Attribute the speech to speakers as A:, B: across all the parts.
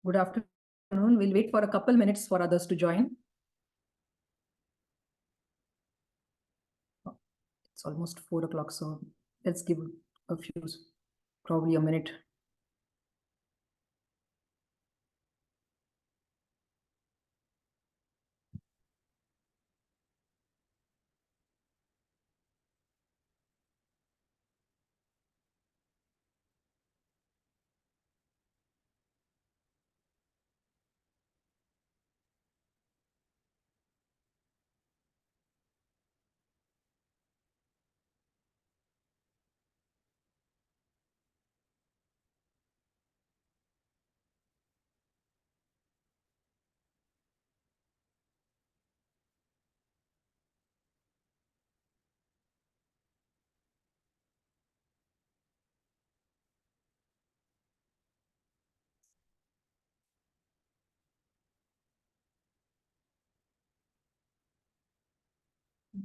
A: Good afternoon. We'll wait for a couple minutes for others to join. It's almost 4 o'clock, so let's give a few, probably a minute.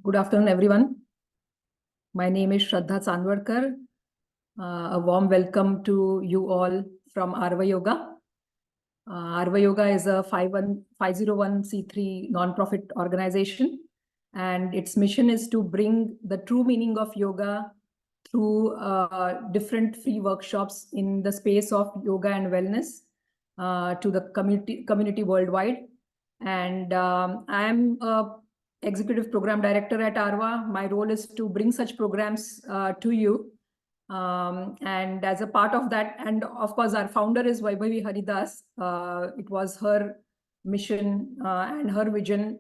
A: Good afternoon, everyone. My name is Shraddha Chandwarkar. A warm welcome to you all from Arva Yoga. Arva Yoga is a 501c3 non-profit organization, and its mission is to bring the true meaning of yoga through different free workshops in the space of yoga and wellness to the community worldwide. And I am a executive program director at Arva. My role is to bring such programs to you. And as a part of that, and of course, our founder is Vaibhavi Haridas. It was her mission and her vision.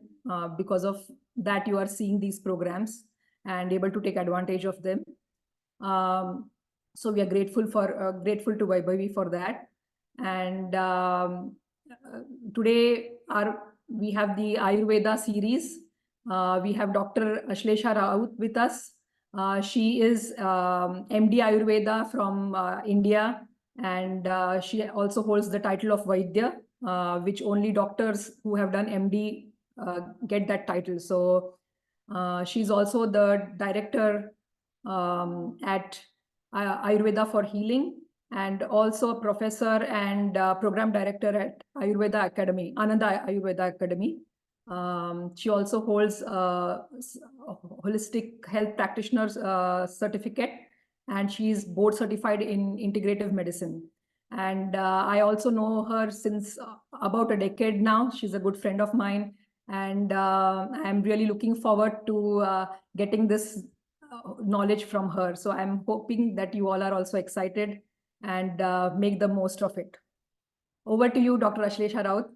A: Because of that, you are seeing these programs and able to take advantage of them. So we are grateful to Vaibhavi for that. And today we have the Ayurveda series. We have Dr. Ashlesha Raut with us. She is MD Ayurveda from India, and she also holds the title of Vaidya, which only doctors who have done MD get that title. So she's also the director at Ayurveda for Healing, and also a professor and program director at Ayurveda Academy, Ananda Ayurveda Academy. She also holds a holistic health practitioner's certificate, and she is board certified in integrative medicine. And I also know her since about a decade now. She's a good friend of mine, and I'm really looking forward to getting this knowledge from her. So I'm hoping that you all are also excited and make the most of it. Over to you, Dr. Ashlesha Raut.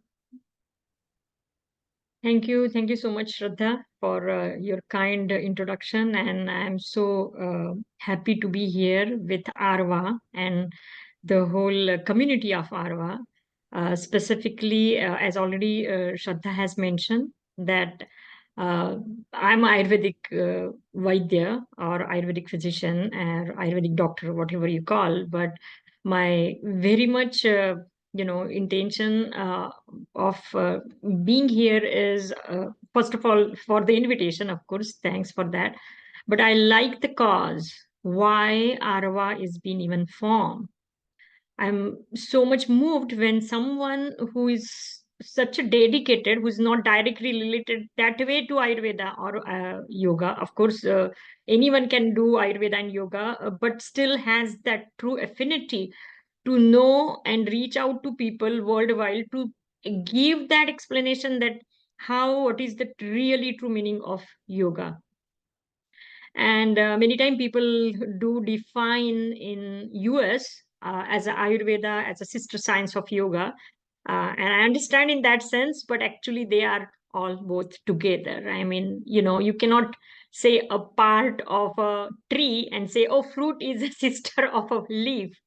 B: Thank you. Thank you so much, Shraddha, for your kind introduction. And I'm so happy to be here with Arva and the whole community of Arva. Specifically, as already Shraddha has mentioned, that I'm Ayurvedic Vaidya or Ayurvedic physician or Ayurvedic doctor, whatever you call. But my very much intention of being here is first of all for the invitation, of course, thanks for that, but I like the cause why Arva is being even formed. I'm so much moved when someone who is such a dedicated, who's not directly related that way to Ayurveda or yoga. Of course, anyone can do Ayurveda and yoga, but still has that true affinity to know and reach out to people worldwide to give that explanation that what is the really true meaning of yoga. And many times people do define in US as a Ayurveda as a sister science of yoga, and I understand in that sense, but actually they are all both together. I mean, you cannot say a part of a tree and say, oh, fruit is a sister of a leaf.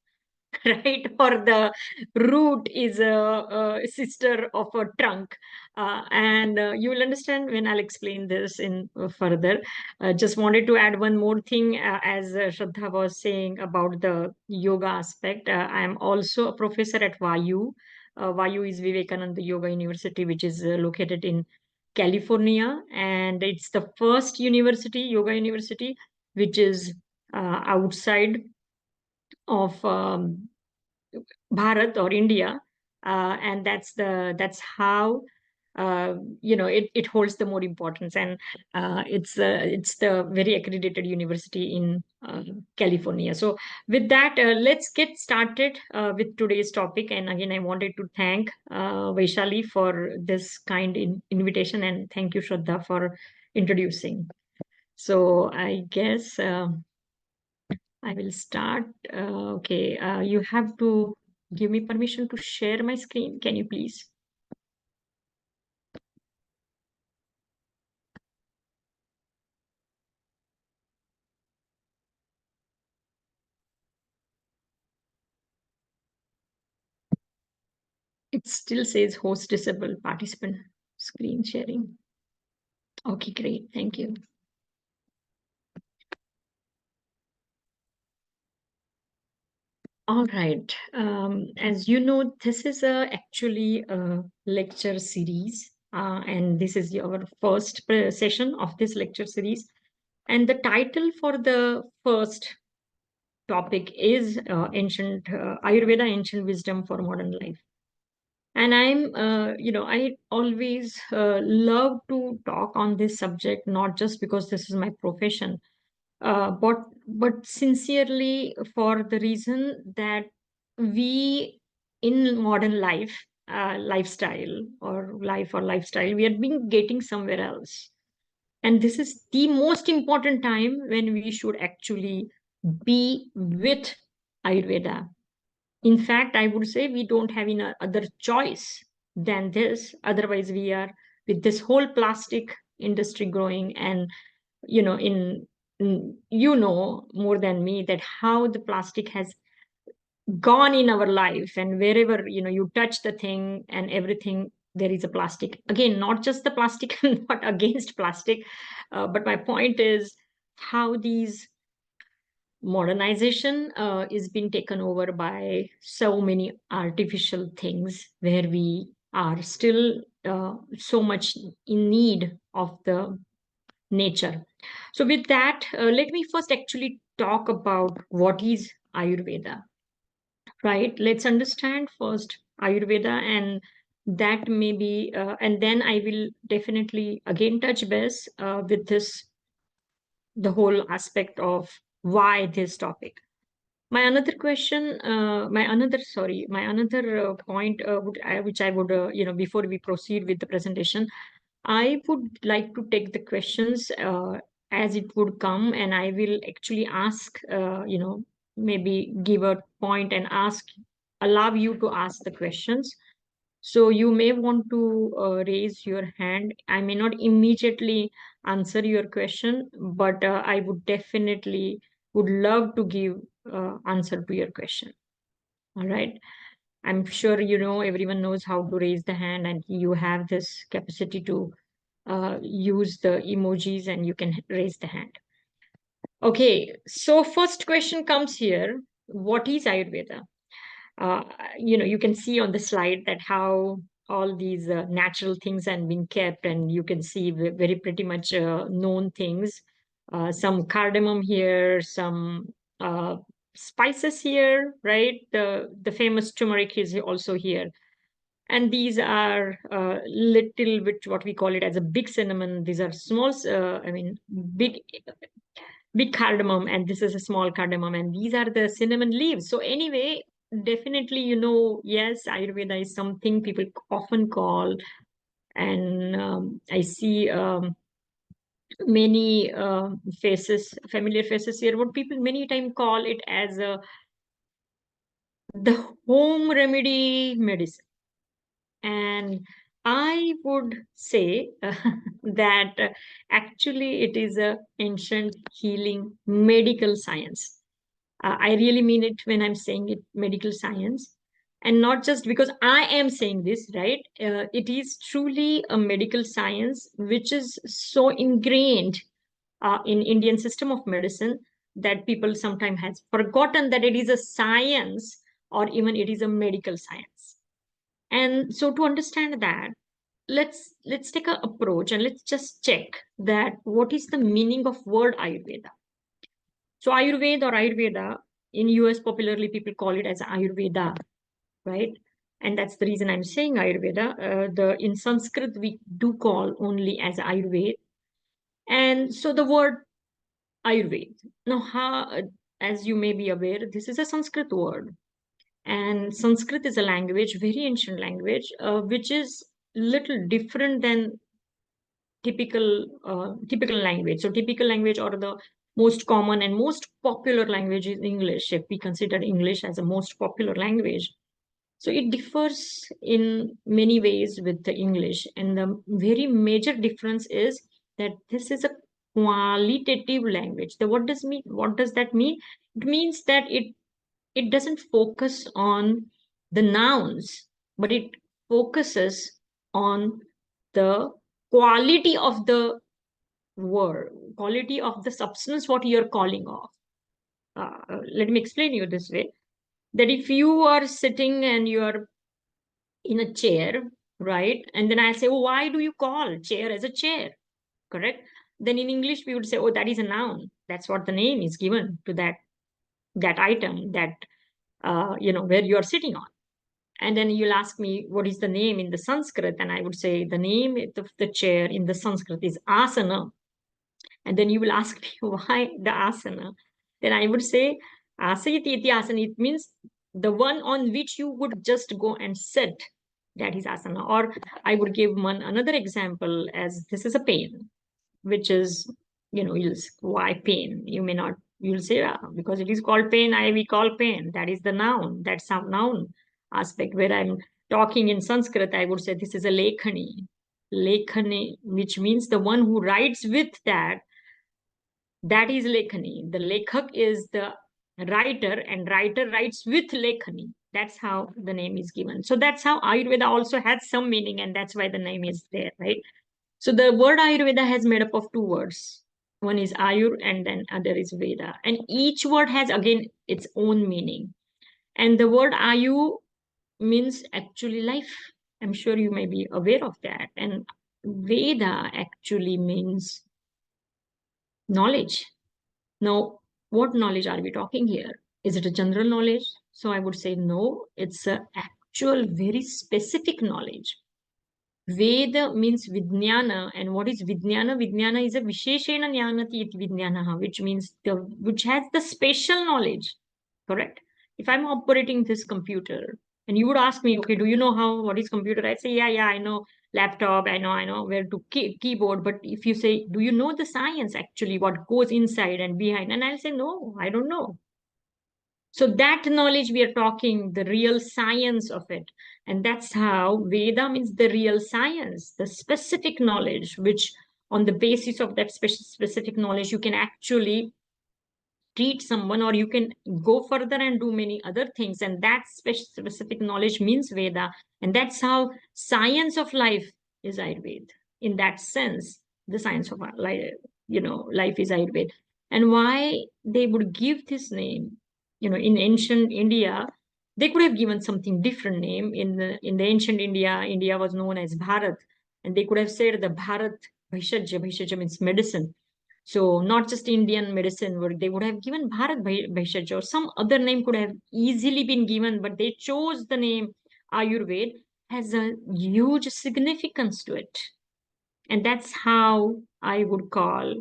B: Right? Or the root is a sister of a trunk. And you will understand when I'll explain this in further. Just wanted to add one more thing, as Shraddha was saying about the yoga aspect. I am also a professor at VAYU. VAYU is Vivekananda Yoga University, which is located in California. And it's the first yoga university, which is outside of Bharat or India. and that's how it holds the more importance. And it's the very accredited university in California. So with that, let's get started with today's topic. And again, I wanted to thank Vaishali for this kind invitation, and thank you, Shraddha, for introducing. So I guess I will start. Okay, you have to give me permission to share my screen. Can you please? It still says host disabled participant screen sharing. Okay, great. Thank you. All right. As you know, this is actually a lecture series, and this is your first session of this lecture series. And the title for the first topic is Ancient Ayurveda, Ancient Wisdom for Modern Life. And I always love to talk on this subject, not just because this is my profession, but sincerely for the reason that we in modern lifestyle, we are being getting somewhere else. And this is the most important time when we should actually be with Ayurveda. In fact, I would say we don't have any other choice than this. Otherwise, we are with this whole plastic industry growing, and you know more than me that how the plastic has gone in our life, and wherever you touch the thing and everything, there is a plastic. Again, not just the plastic, I'm not against plastic, but my point is how these modernization is being taken over by so many artificial things, where we are still so much in need of the nature. So with that, let me first actually talk about what is Ayurveda, right? Let's understand first Ayurveda, and that may be and then I will definitely again touch base with this, the whole aspect of why this topic. My another question, my another point, which I would, before we proceed with the presentation, I would like to take the questions as it would come, and I will actually ask, maybe give a point and allow you to ask the questions. So you may want to raise your hand. I may not immediately answer your question, but I would definitely would love to give answer to your question. All right. I'm sure everyone knows how to raise the hand, and you have this capacity to use the emojis, and you can raise the hand. Okay. So first question comes here. What is Ayurveda? uh, you can see on the slide that how all these natural things have been kept, and you can see very pretty much known things. Some cardamom here, some spices here, right? The famous turmeric is also here. And these are little bit what we call it as a big cinnamon. These are small, big big cardamom, and this is a small cardamom, and these are the cinnamon leaves. So anyway, definitely, yes, Ayurveda is something people often call, and I see many familiar faces here, what people many time call it as the home remedy medicine. And I would say that actually it is a ancient healing medical science. I really mean it when I'm saying it, medical science. And not just because I am saying this, right? It is truly a medical science which is so ingrained in Indian system of medicine that people sometimes has forgotten that it is a science, or even it is a medical science. And so to understand that, let's take an approach and let's just check that what is the meaning of word Ayurveda. So Ayurveda or Ayurveda in US popularly people call it as Ayurveda, right? and that's the reason I'm saying Ayurveda. In Sanskrit, we do call only as Ayurveda. And so the word Ayurveda. Now, as you may be aware, this is a Sanskrit word. And Sanskrit is a language, very ancient language, which is little different than typical language. So typical language, or the most common and most popular language, is English, if we consider English as a most popular language. So it differs in many ways with the English. And the very major difference is that this is a qualitative language. What does that mean? It means that it doesn't focus on the nouns, but it focuses on the quality of the word, quality of the substance, what you're calling off. Let me explain you this way, that if you are sitting and you are in a chair, right? And then I say, oh, why do you call chair as a chair? Correct? Then in English, we would say, oh, that is a noun. That's what the name is given to that item, that where you are sitting on. And then you'll ask me, what is the name in the Sanskrit? And I would say the name of the chair in the Sanskrit is asana. And then you will ask me, why the asana? Then I would say, asayati iti asana. It means the one on which you would just go and sit. That is asana. Or I would give another example, as this is a pain, which is, you'll say, why pain? You may not, you'll say, because it is called pain, we call pain. That is the noun. That's some noun aspect. Where I'm talking in Sanskrit, I would say this is a lekhani. Lekhani, which means the one who writes with that is lekhani. The lekhak is the writer, and writer writes with lekhani. That's how the name is given. So that's how Ayurveda also has some meaning, and that's why the name is there, right? So the word Ayurveda has made up of two words. One is Ayur and then other is Veda. And each word has again its own meaning. And the word Ayu means actually life. I'm sure you may be aware of that. And Veda actually means knowledge. Now, what knowledge are we talking here? Is it a general knowledge? So I would say no, it's an actual very specific knowledge. Veda means Vijnana, and what is Vijnana? Vijnana is a Visheshena Jnanati iti Vijnanaha, which has the special knowledge, correct? If I'm operating this computer, and you would ask me, okay, do you know what is computer? I'd say, yeah, I know laptop, I know where to keyboard. But if you say, do you know the science actually, what goes inside and behind? And I'll say, no, I don't know. So that knowledge we are talking, the real science of it. And that's how Veda means the real science, the specific knowledge, which on the basis of that specific knowledge, you can actually treat someone, or you can go further and do many other things. And that specific knowledge means Veda. And that's how science of life is Ayurveda. In that sense, the science of life, life is Ayurveda. And why they would give this name, in ancient India, they could have given something different name. In the ancient India was known as Bharat, and they could have said the Bharat Bhaishajya. Bhaishajya means medicine. So not just Indian medicine, they would have given Bharat Bhaishajya, or some other name could have easily been given, but they chose the name Ayurveda. Has a huge significance to it. And that's how I would call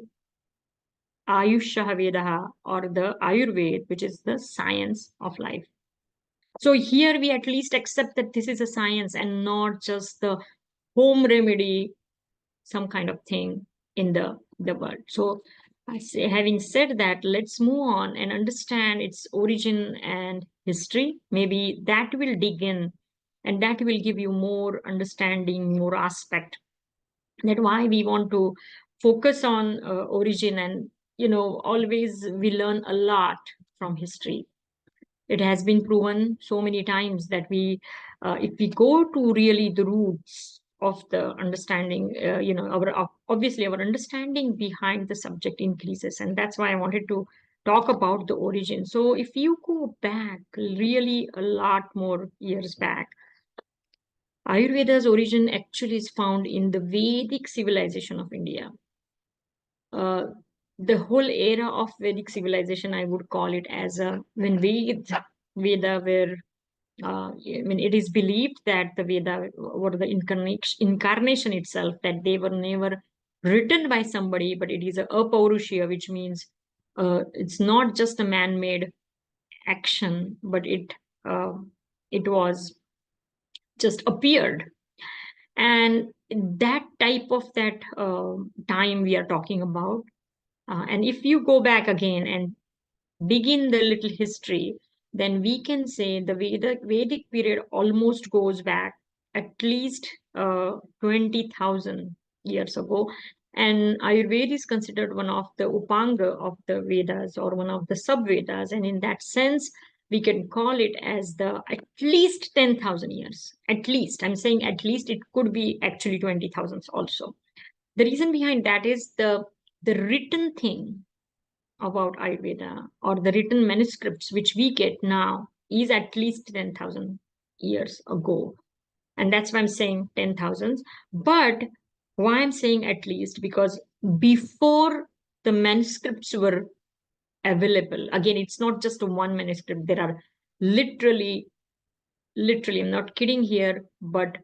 B: Ayusha Vedaha, or the Ayurveda, which is the science of life. So here we at least accept that this is a science and not just the home remedy, some kind of thing in the world. So having said that, let's move on and understand its origin and history. Maybe that will dig in, and that will give you more understanding, more aspect, that why we want to focus on origin. And always we learn a lot from history. It has been proven so many times that if we go to really the roots of the understanding, obviously our understanding behind the subject increases. And that's why I wanted to talk about the origin. So if you go back really a lot more years back, Ayurveda's origin actually is found in the Vedic civilization of India. The whole era of Vedic civilization, I would call it as when Veda were I mean, it is believed that the Veda or the incarnation itself, that they were never written by somebody, but it is a apaurushya, which means it's not just a man-made action, but it was just appeared. And that type of that time we are talking about. And if you go back again and begin the little history, then we can say the Vedic period almost goes back at least 20,000 years ago. And Ayurveda is considered one of the Upanga of the Vedas, or one of the sub-Vedas. And in that sense, we can call it as the at least 10,000 years. At least, I'm saying at least, it could be actually 20,000 also. The reason behind that is the written thing about Ayurveda, or the written manuscripts which we get now, is at least 10,000 years ago. And that's why I'm saying 10,000. But why I'm saying at least, because before the manuscripts were available, again, it's not just one manuscript. There are literally, I'm not kidding here, but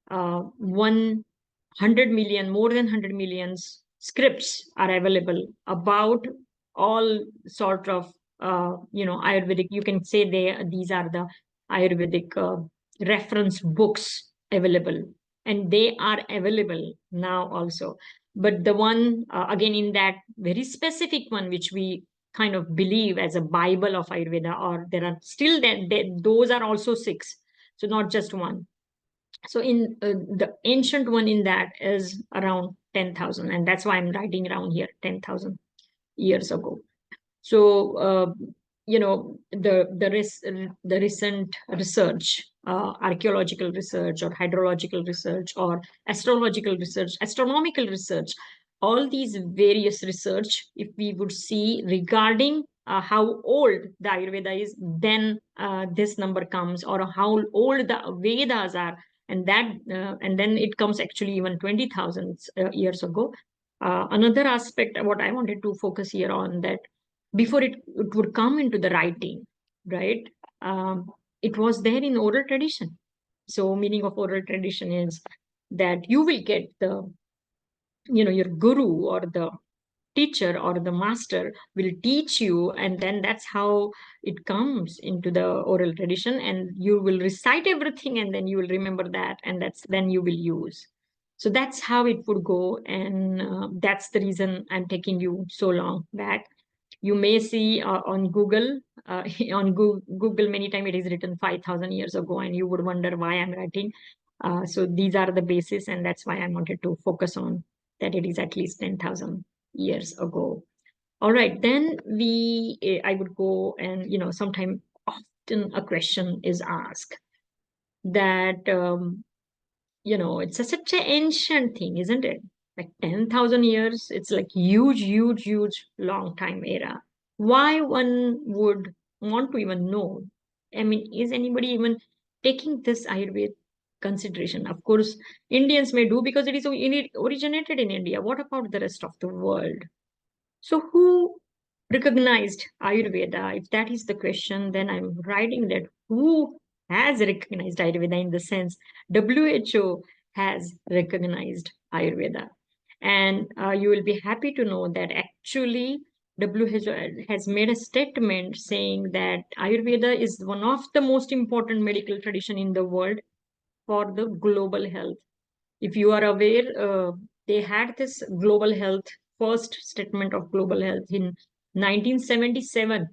B: 100 million, more than 100 millions scripts are available about all sort of Ayurvedic. You can say these are the Ayurvedic reference books available, and they are available now also. But the one again, in that very specific one, which we kind of believe as a Bible of Ayurveda, or there are still those are also 6, so not just one. So in the ancient one in that is around 10,000, and that's why I'm writing around here 10,000 years ago. So the recent research, archaeological research, or hydrological research, or astrological research, astronomical research, all these various research, if we would see regarding how old the Ayurveda is, then this number comes, or how old the Vedas are, and then it comes actually even 20,000 years ago. Another aspect what I wanted to focus here on, that before it would come into the writing, right? It was there in oral tradition. So meaning of oral tradition is that you will get your guru, or the teacher, or the master will teach you, and then that's how it comes into the oral tradition, and you will recite everything, and then you will remember that, and then you will use. So that's how it would go, and that's the reason I'm taking you so long back. You may see on Google, on Google many times it is written 5,000 years ago, and you would wonder why I'm writing. So these are the basis, and that's why I wanted to focus on that it is at least 10,000 years ago. All right, then I would go, and sometime often a question is asked that it's such an ancient thing, isn't it? Like 10,000 years, it's like huge long time era. Why one would want to even know? I mean, is anybody even taking this Ayurveda consideration? Of course, Indians may do, because it originated in India. What about the rest of the world? So who recognized Ayurveda? If that is the question, then I'm writing that who has recognized Ayurveda, in the sense WHO has recognized Ayurveda. And you will be happy to know that actually WHO has made a statement saying that Ayurveda is one of the most important medical tradition in the world for the global health. If you are aware, they had this global health, first statement of global health in 1977,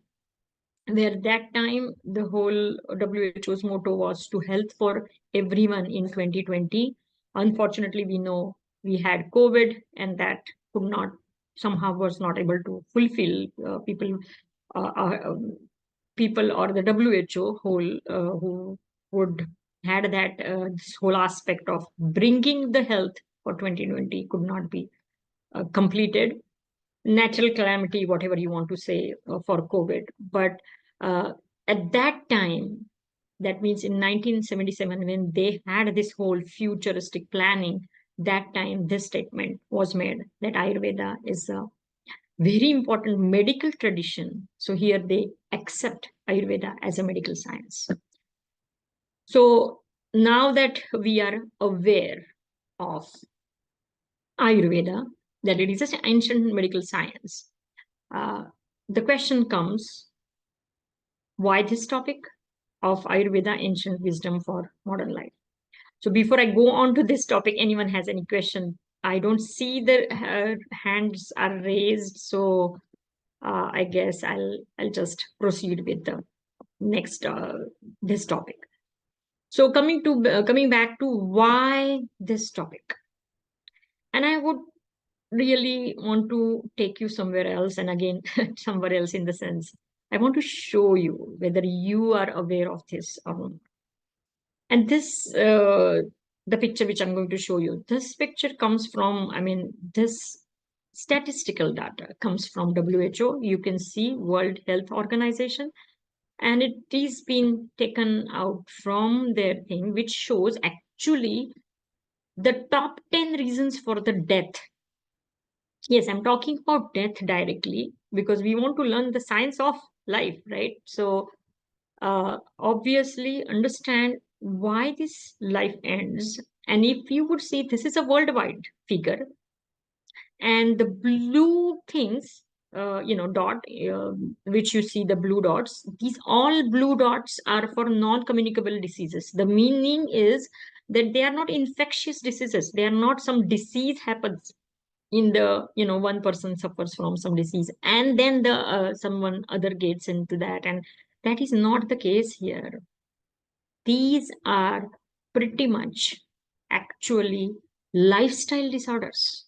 B: where that time the whole WHO's motto was to health for everyone in 2020. Unfortunately, we know we had COVID, and that could not, somehow was not able to fulfill people or the WHO whole who would had that this whole aspect of bringing the health for 2020 could not be completed. Natural calamity, whatever you want to say, for COVID. But at that time, that means in 1977, when they had this whole futuristic planning, that time this statement was made that Ayurveda is a very important medical tradition. So here they accept Ayurveda as a medical science. So now that we are aware of Ayurveda, that it is an ancient medical science, the question comes, why this topic of Ayurveda, ancient wisdom for modern life? So before I go on to this topic, anyone has any question? I don't see the hands are raised, so I guess I'll just proceed with the next this topic. So coming back to why this topic, and I would really want to take you somewhere else, and again somewhere else in the sense I want to show you whether you are aware of this or not. And this the picture which I'm going to show you, this picture comes from, I mean, this statistical data comes from WHO. You can see World Health Organization, and it is been taken out from their thing, which shows actually the top 10 reasons for the death. Yes, I'm talking about death directly because we want to learn the science of life, right? So obviously understand why this life ends. And if you would see, this is a worldwide figure, and the blue things, dot, which you see the blue dots, these all blue dots are for non-communicable diseases. The meaning is that they are not infectious diseases. They are not some disease happens in the, one person suffers from some disease and then the someone other gets into that, and that is not the case here. These are pretty much actually lifestyle disorders.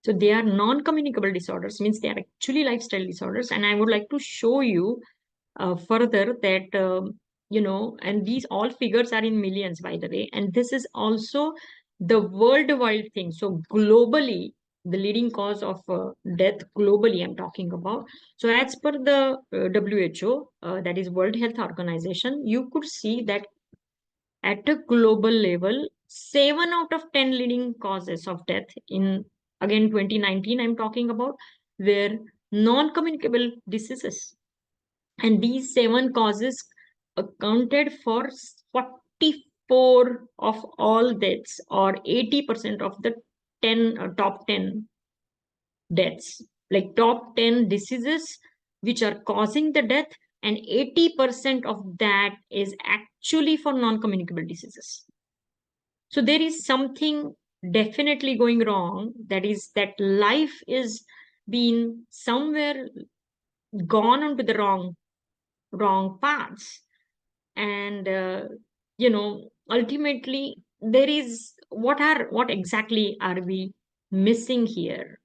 B: So they are non-communicable disorders, means they are actually lifestyle disorders. And I would like to show you further that, and these all figures are in millions, by the way. And this is also the worldwide thing. So globally, the leading cause of death globally, I'm talking about. So as per the WHO, that is World Health Organization, you could see that at a global level, 7 out of 10 leading causes of death in, again, 2019, I'm talking about, were non-communicable diseases. And these 7 causes accounted for 44 of all deaths, or 80% of the 10 top 10 deaths, like top 10 diseases which are causing the death, and 80% of that is actually for non-communicable diseases. So there is something definitely going wrong. That is that life is being somewhere gone onto the wrong paths, and ultimately there is, what exactly are we missing here?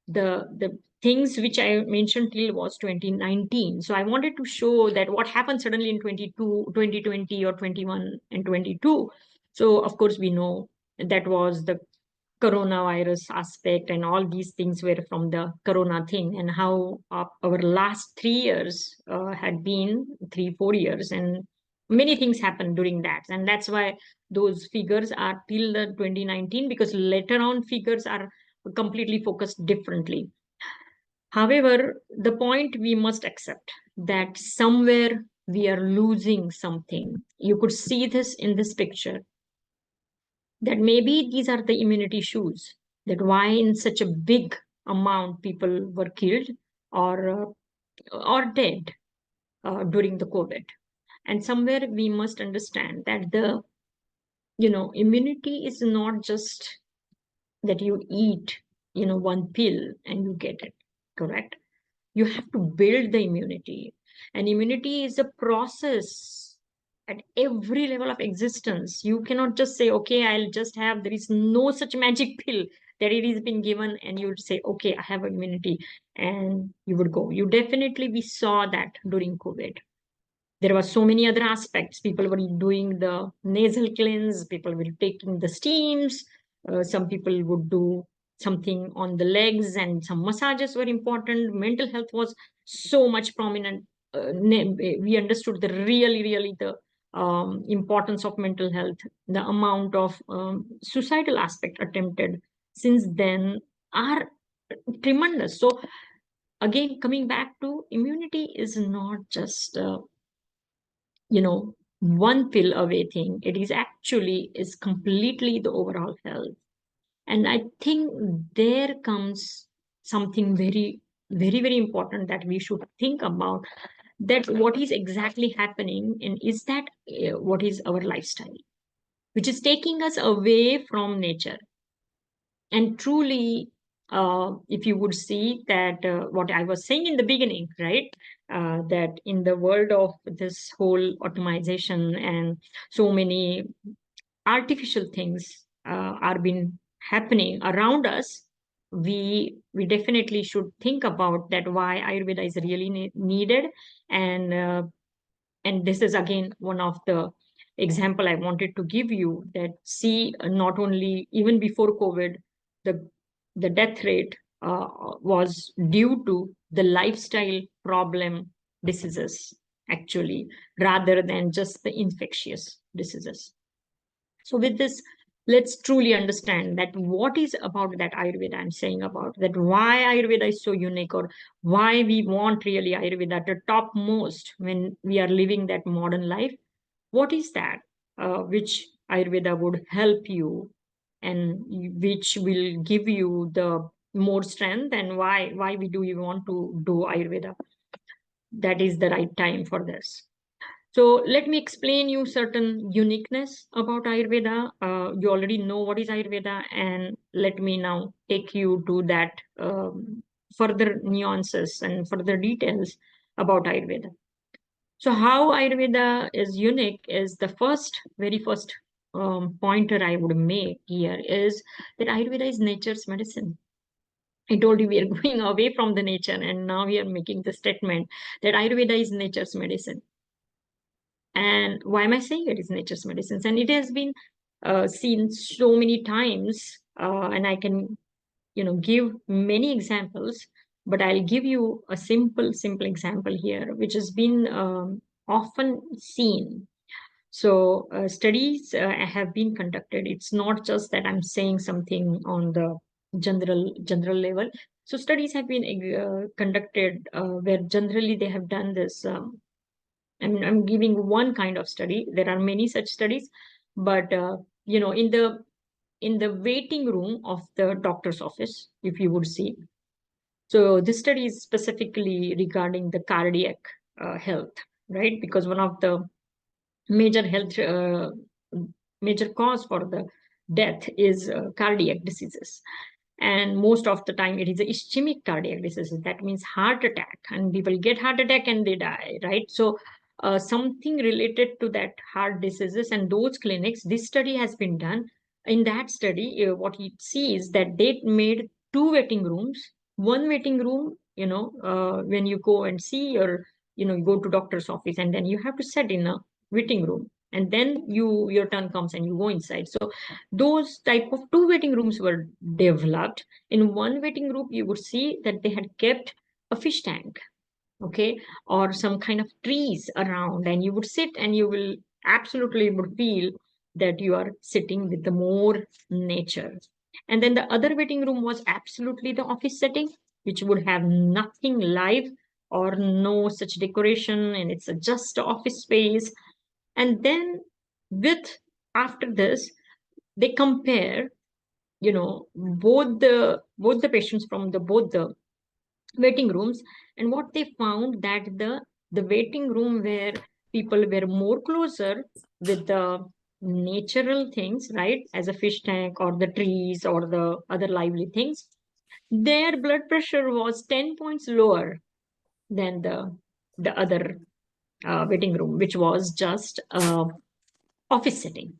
B: The things which I mentioned till was 2019. So I wanted to show that what happened suddenly in 2020 or 21 and 22. So of course we know that was the coronavirus aspect, and all these things were from the corona thing, and how our last 3 years had been 3-4 years, and many things happened during that. And that's why those figures are till the 2019, because later on figures are completely focused differently. However, the point we must accept that somewhere we are losing something. You could see this in this picture, that maybe these are the immunity issues, that why in such a big amount people were killed or dead during the COVID. And somewhere we must understand that the immunity is not just that you eat one pill and you get it, correct? You have to build the immunity, and immunity is a process at every level of existence. You cannot just say, okay, I'll just have, there is no such magic pill that it is been given and you would say, okay, I have immunity, and you would go. You definitely, we saw that during COVID. There were so many other aspects. People were doing the nasal cleanse, people were taking the steams, some people would do something on the legs, and some massages were important. Mental health was so much prominent. We understood the really the importance of mental health. The amount of suicidal aspect attempted since then are tremendous. So again, coming back to immunity is not just one pill away thing. It is actually is completely the overall health. And I think there comes something very, very, very important that we should think about, that what is exactly happening, and is that what is our lifestyle, which is taking us away from nature. And truly, if you would see that what I was saying in the beginning, right? That in the world of this whole automation and so many artificial things are been happening around us, we definitely should think about that why Ayurveda is really needed. And and this is again one of the example I wanted to give you, that see, not only even before COVID, the the death rate was due to the lifestyle problem diseases, actually, rather than just the infectious diseases. So with this, let's truly understand that what is about that Ayurveda I'm saying about, that why Ayurveda is so unique, or why we want really Ayurveda to topmost when we are living that modern life. What is that which Ayurveda would help you, and which will give you the more strength, and why we do you want to do Ayurveda? That is the right time for this. So let me explain you certain uniqueness about Ayurveda. You already know what is Ayurveda, and let me now take you to that further nuances and further details about Ayurveda. So how Ayurveda is unique is the very first pointer I would make here is that Ayurveda is nature's medicine. I told you we are going away from the nature, and now we are making the statement that Ayurveda is nature's medicine. And why am I saying it is nature's medicines? And it has been seen so many times, and I can, give many examples, but I'll give you a simple example here, which has been often seen. So studies have been conducted. It's not just that I'm saying something on the general level. So studies have been conducted where generally they have done this. I'm giving one kind of study. There are many such studies, but in the waiting room of the doctor's office, if you would see. So this study is specifically regarding the cardiac health, right? Because one of the major health major cause for the death is cardiac diseases, and most of the time it is a ischemic cardiac disease. That means heart attack, and people get heart attack and they die, right? So something related to that heart diseases and those clinics, this study has been done. In that study, what you see is that they made two waiting rooms. One waiting room, when you go and see, or you go to doctor's office, and then you have to sit in a waiting room, and then your turn comes and you go inside. So those type of two waiting rooms were developed. In one waiting room, you would see that they had kept a fish tank, okay, or some kind of trees around, and you would sit and you will absolutely would feel that you are sitting with the more nature. And then the other waiting room was absolutely the office setting, which would have nothing live or no such decoration, and it's just office space. And then with after this, they compare, both the patients from the both the waiting rooms, and what they found that the waiting room where people were more closer with the natural things, right, as a fish tank or the trees or the other lively things, their blood pressure was 10 points lower than the other waiting room, which was just office setting.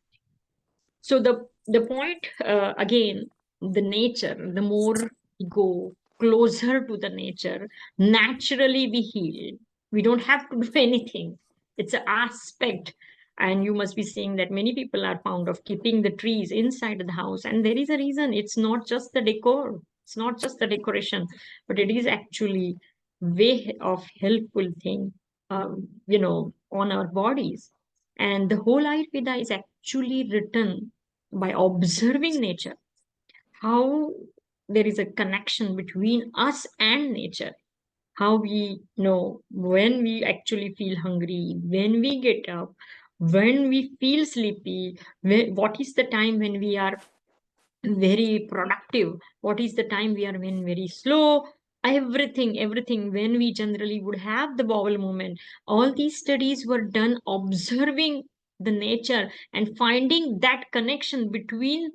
B: So the point, again, the nature, the more we go closer to the nature, naturally we heal. We don't have to do anything. It's an aspect. And you must be seeing that many people are fond of keeping the trees inside the house. And there is a reason. It's not just the decor. It's not just the decoration, but it is actually way of helpful thing, on our bodies. And the whole Ayurveda is actually written by observing nature, how there is a connection between us and nature, how we know when we actually feel hungry, when we get up, when we feel sleepy, what is the time when we are very productive, what is the time we are when very slow, everything when we generally would have the bowel movement. All these studies were done observing the nature and finding that connection between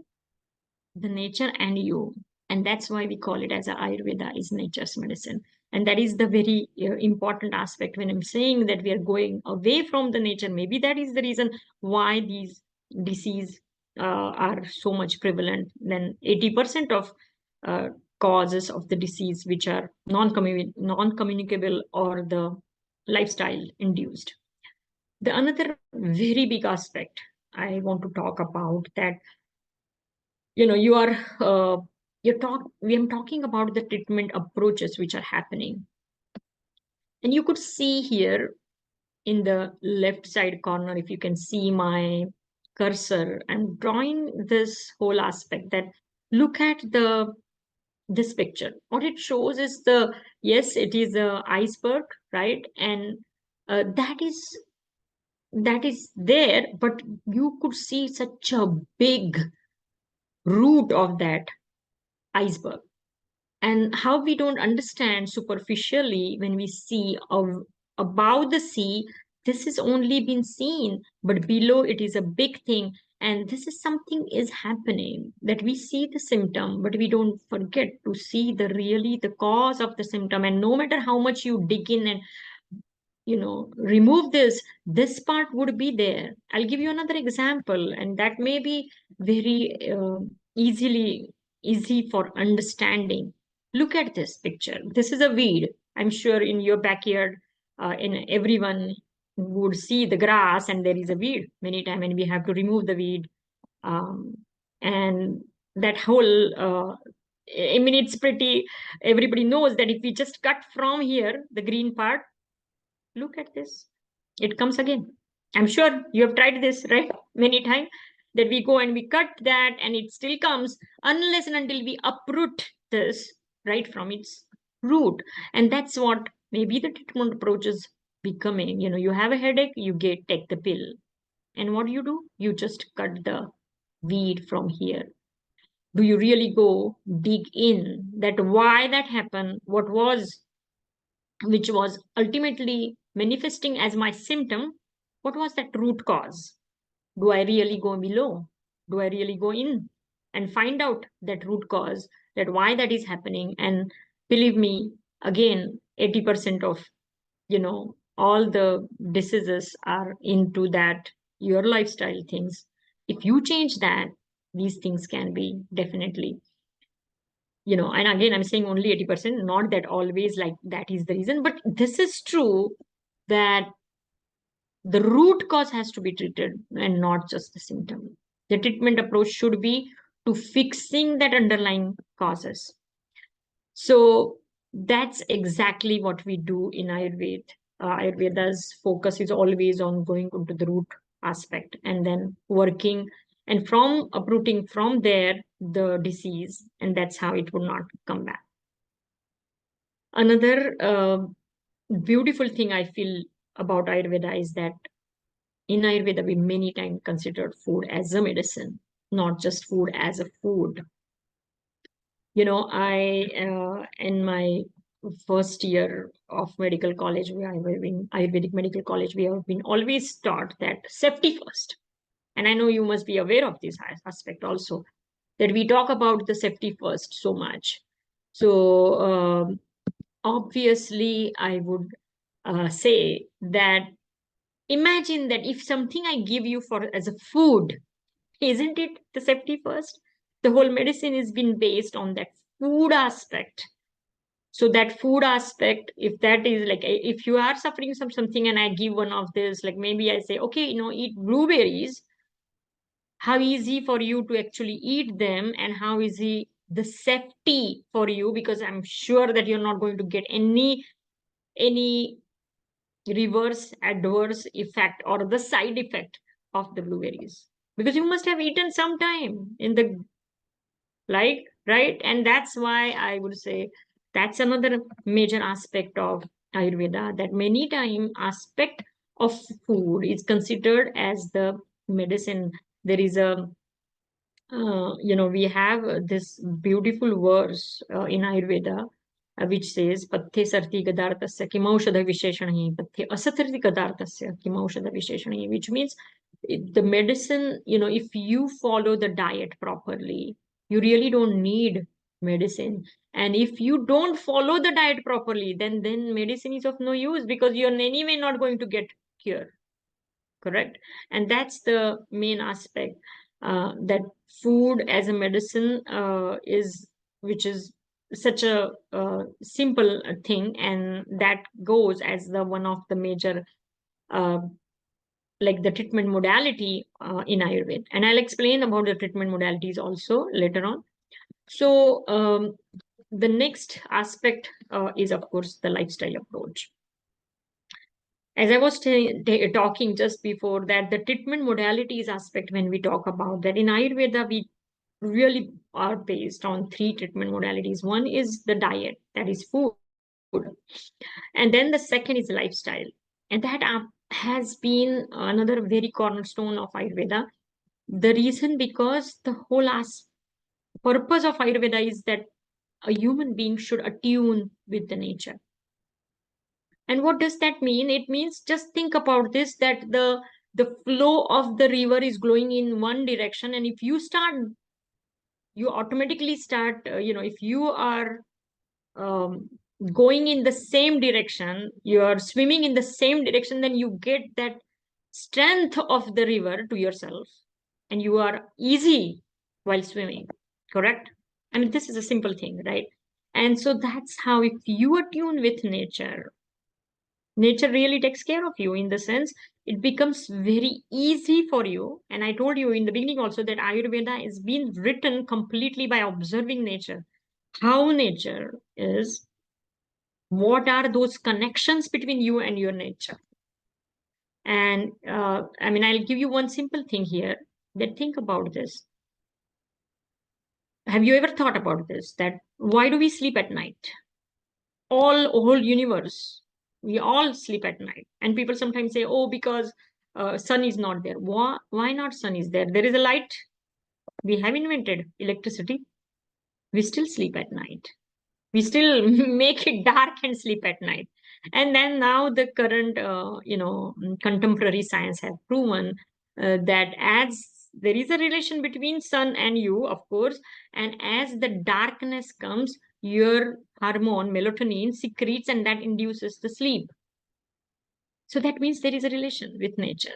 B: the nature and you. And that's why we call it as a Ayurveda is nature's medicine. And that is the very important aspect when I'm saying that we are going away from the nature. Maybe that is the reason why these disease are so much prevalent. Then 80% of uh, causes of the disease which are non-communicable or the lifestyle induced. The another very big aspect I want to talk about, that you are we am talking about the treatment approaches which are happening. And you could see here in the left side corner, if you can see my cursor, I'm drawing this whole aspect, that look at this picture. What it shows is yes, it is a iceberg, right? And that is there, but you could see such a big root of that iceberg. And how we don't understand superficially when we see above the sea, this is only been seen, but below it is a big thing. And this is something is happening, that we see the symptom, but we don't forget to see the cause of the symptom. And no matter how much you dig in and remove this part would be there. I'll give you another example, and that may be very easy for understanding. Look at this picture. This is a weed. I'm sure in your backyard, in everyone would see the grass and there is a weed many times, and we have to remove the weed. And that whole I mean, it's pretty, everybody knows that if we just cut from here the green part, look at this, it comes again. I'm sure you have tried this, right? Many times, that we go and we cut that and it still comes, unless and until we uproot this right from its root. And that's what maybe the treatment approach is becoming. You have a headache, you take the pill, and what do? You just cut the weed from here. Do you really go dig in that why that happened, which was ultimately manifesting as my symptom? What was that root cause? Do I really go below? Do I really go in and find out that root cause, that why that is happening? And believe me, again, 80% of, all the diseases are into that, your lifestyle things. If you change that, these things can be definitely, and again, I'm saying only 80%, not that always like that is the reason, but this is true, that the root cause has to be treated and not just the symptom. The treatment approach should be to fixing that underlying causes. So that's exactly what we do in Ayurveda. Ayurveda's focus is always on going into the root aspect and then working and from uprooting from there the disease, and that's how it would not come back. Another beautiful thing I feel about Ayurveda is that in Ayurveda, we many times consider food as a medicine, not just food as a food. In my first year of medical college, where I was in Ayurvedic medical college, we have been always taught that safety first. And I know you must be aware of this aspect also, that we talk about the safety first so much. So obviously, I would say that imagine that if something I give you for as a food, isn't it the safety first? The whole medicine has been based on that food aspect. So that food aspect, if that is like, if you are suffering from something and I give one of this, like maybe I say, okay, eat blueberries, how easy for you to actually eat them and how easy the safety for you, because I'm sure that you're not going to get any reverse adverse effect or the side effect of the blueberries, because you must have eaten sometime in the right. And that's why I would say that's another major aspect of Ayurveda, that many time aspect of food is considered as the medicine. There is a we have this beautiful verse in Ayurveda which says pathe sarti gadartasya kimaushadha visheshanahi pathe asatharti gadartasya kimaushadha visheshanahi, which means the medicine, if you follow the diet properly, you really don't need medicine. And if you don't follow the diet properly, then medicine is of no use, because you're anyway not going to get cured. Correct? And that's the main aspect, that food as a medicine which is such a simple thing, and that goes as the one of the major like the treatment modality in Ayurveda. And I'll explain about the treatment modalities also later on. So the next aspect is, of course, the lifestyle approach. As I was talking just before, that the treatment modalities aspect, when we talk about that in Ayurveda, we really are based on 3 treatment modalities. One is the diet, that is food. And then the second is lifestyle. And that has been another very cornerstone of Ayurveda. The reason, because the whole purpose of Ayurveda is that a human being should attune with the nature. And what does that mean? It means, just think about this, that the flow of the river is going in one direction, and if you automatically start, if you are going in the same direction, you are swimming in the same direction, then you get that strength of the river to yourself, and you are easy while swimming. Correct? I mean, this is a simple thing, right? And so that's how, if you attune with nature really takes care of you, in the sense it becomes very easy for you. And I told you in the beginning also that Ayurveda is being written completely by observing nature, how nature is, what are those connections between you and your nature. And I mean, I'll give you one simple thing here, that think about this. Have you ever thought about this, that why do we sleep at night? Whole universe, we all sleep at night. And people sometimes say, oh, because sun is not there. Why not sun is there? There is a light. We have invented electricity. We still sleep at night. We still make it dark and sleep at night. And then now the current contemporary science have proven that as there is a relation between sun and you, of course, and as the darkness comes, your hormone melatonin secretes, and that induces the sleep. So that means there is a relation with nature.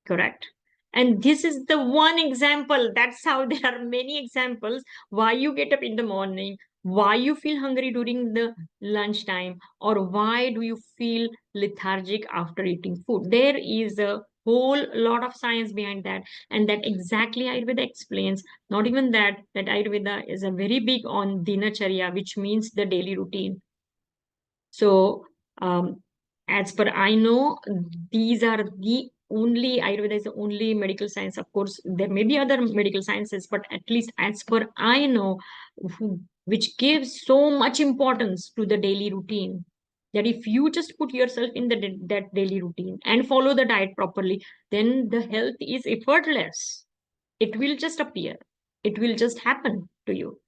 B: Correct? And this is the one example. That's how there are many examples why you get up in the morning, why you feel hungry during the lunchtime, or why do you feel lethargic after eating food. There is a whole lot of science behind that, and that exactly Ayurveda explains. Not even that Ayurveda is a very big on dinacharya, which means the daily routine. So as per I know, these are the only, Ayurveda is the only medical science. Of course, there may be other medical sciences, but at least as per I know, which gives so much importance to the daily routine, that if you just put yourself in that daily routine and follow the diet properly, then the health is effortless. It will just appear. It will just happen to you.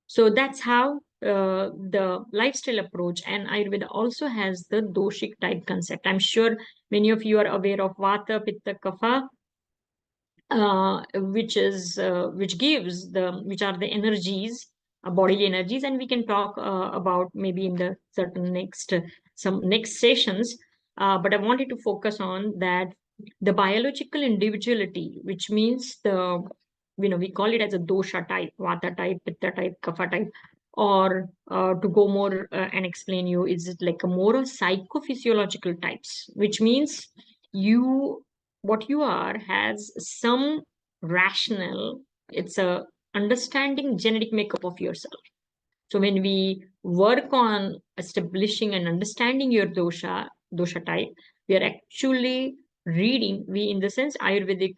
B: So that's how the lifestyle approach. And Ayurveda also has the doshic type concept. I'm sure many of you are aware of Vata, Pitta, Kapha, which are the energies, bodily energies, and we can talk about maybe in the certain some next sessions. But I wanted to focus on that the biological individuality, which means we call it as a dosha type, Vata type, Pitta type, Kapha type, or to go more and explain you, is it like a more of psychophysiological types, which means what you are has some rational, it's a understanding genetic makeup of yourself. So when we work on establishing and understanding your dosha type, we are actually reading, in the sense Ayurvedic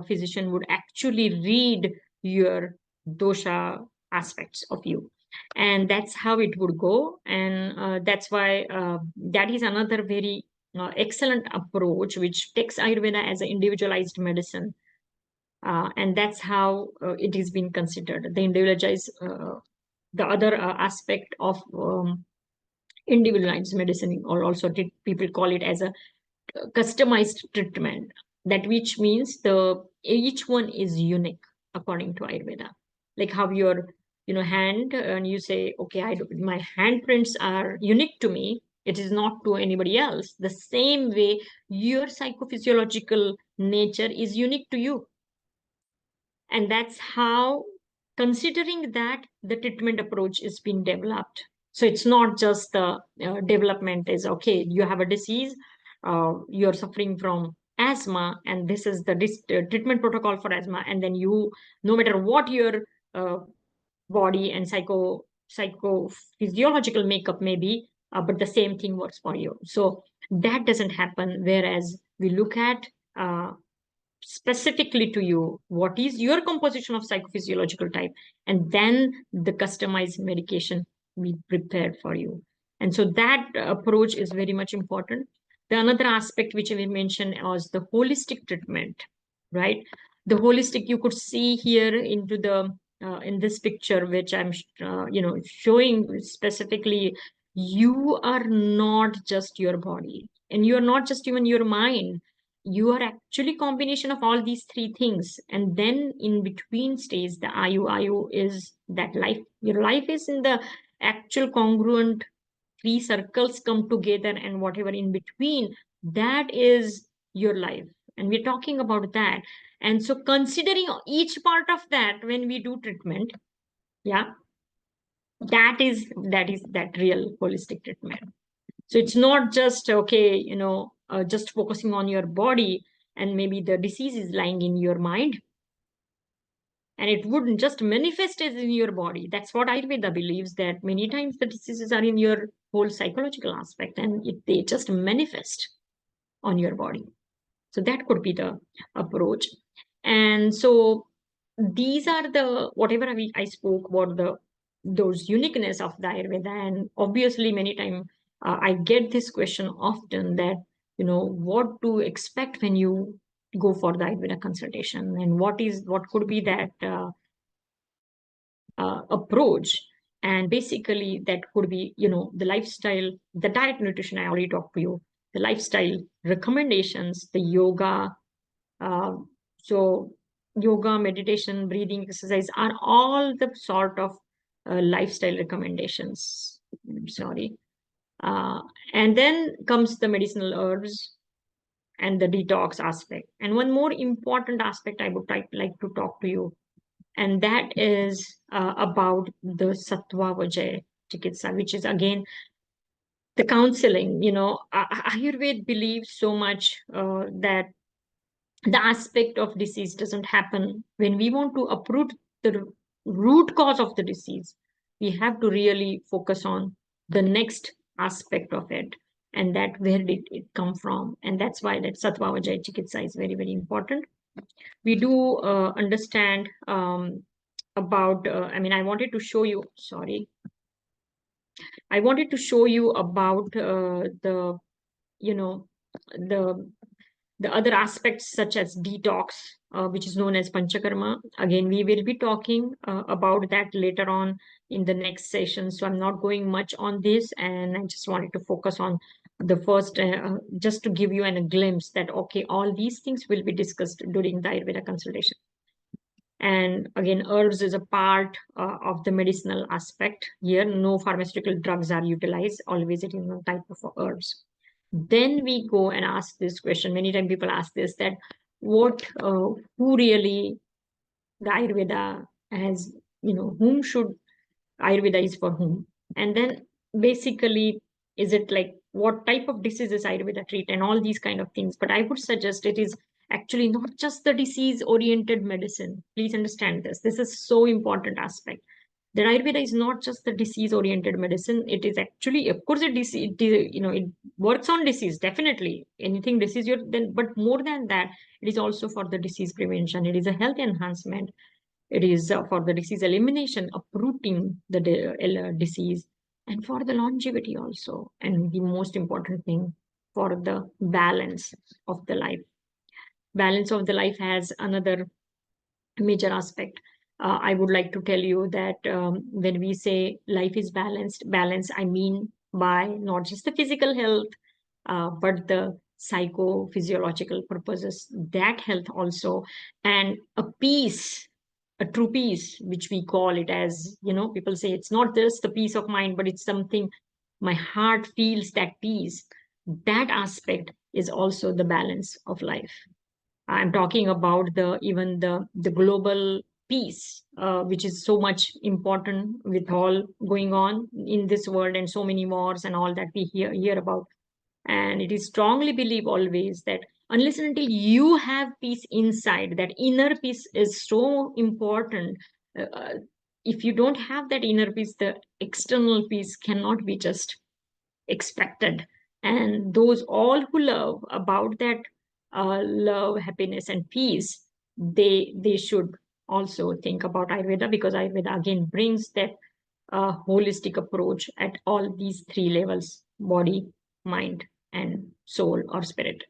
B: physician would actually read your dosha aspects of you. And that's how it would go. And that's why that is another very excellent approach which takes Ayurveda as an individualized medicine. And that's how it is being considered. The individualized, the other aspect of individualized medicine, or also people call it as a customized treatment, that which means each one is unique according to Ayurveda. Like how your hand, and you say, okay, my handprints are unique to me, it is not to anybody else. The same way your psychophysiological nature is unique to you. And that's how, considering that, the treatment approach is being developed. So it's not just the development is, okay, you have a disease, you're suffering from asthma, and this is the treatment protocol for asthma. And then you, no matter what your body and psychophysiological makeup may be, but the same thing works for you. So that doesn't happen. Whereas we look at specifically to you, what is your composition of psychophysiological type, and then the customized medication we prepared for you. And so that approach is very much important. The another aspect which we mentioned was the holistic treatment, right? The holistic, you could see here into the in this picture, which I'm showing specifically, you are not just your body, and you're not just even your mind. You are actually combination of all these three things. And then in between stays the ayu is that life. Your life is in the actual congruent three circles come together, and whatever in between, that is your life. And we're talking about that. And so considering each part of that when we do treatment, yeah, that is that real holistic treatment. So it's not just, okay, just focusing on your body, and maybe the disease is lying in your mind, and it wouldn't just manifest as in your body. That's what Ayurveda believes, that many times the diseases are in your whole psychological aspect, and they just manifest on your body. So that could be the approach. And so these are the, whatever I spoke about, those uniqueness of the Ayurveda. And obviously many times I get this question often, that what to expect when you go for the Ayurveda consultation, and what could be that approach. And basically that could be the lifestyle, the diet, nutrition, I already talked to you, the lifestyle recommendations, the yoga. So yoga, meditation, breathing exercise are all the sort of lifestyle recommendations. I'm sorry. And then comes the medicinal herbs and the detox aspect. And one more important aspect I would like to talk to you, and that is about the Sattva Vajay Chikitsa, which is again the counseling. Ayurveda believes so much that the aspect of disease doesn't happen. When we want to uproot the root cause of the disease, we have to really focus on the next aspect of it, and that where did it come from. And that's why that Sattva Vajay Chikitsa is very, very important. We do understand about, I wanted to show you, I wanted to show you about the, the other aspects such as detox, which is known as Panchakarma. Again, we will be talking about that later on in the next session. So I'm not going much on this, and I just wanted to focus on the first, just to give you a glimpse that, okay, all these things will be discussed during the Ayurveda consultation. And again, herbs is a part of the medicinal aspect here. No pharmaceutical drugs are utilized. Always it is a type of herbs. Then we go and ask this question. Many times people ask this, that who really the Ayurveda has, whom should Ayurveda is for whom? And then basically, is it like what type of diseases Ayurveda treat and all these kind of things. But I would suggest it is actually not just the disease oriented medicine. Please understand this. This is so important aspect. The Ayurveda is not just the disease oriented medicine. It is actually, of course, it works on disease, definitely. Anything disease, but more than that, it is also for the disease prevention. It is a health enhancement. It is for the disease elimination, uprooting the disease, and for the longevity also. And the most important thing, for the balance of the life. Balance of the life has another major aspect. I would like to tell you that when we say life is balance, I mean by not just the physical health, but the psychophysiological purposes, that health also, and a peace, a true peace, which we call it as, people say it's not just the peace of mind, but it's something my heart feels that peace. That aspect is also the balance of life. I'm talking about the global peace, which is so much important with all going on in this world and so many wars and all that we hear about. And it is strongly believed always that unless and until you have peace inside, that inner peace is so important. If you don't have that inner peace, the external peace cannot be just expected. And those all who love about that love, happiness, and peace, they should also think about Ayurveda, because Ayurveda again brings that holistic approach at all these three levels: body, mind, and soul or spirit.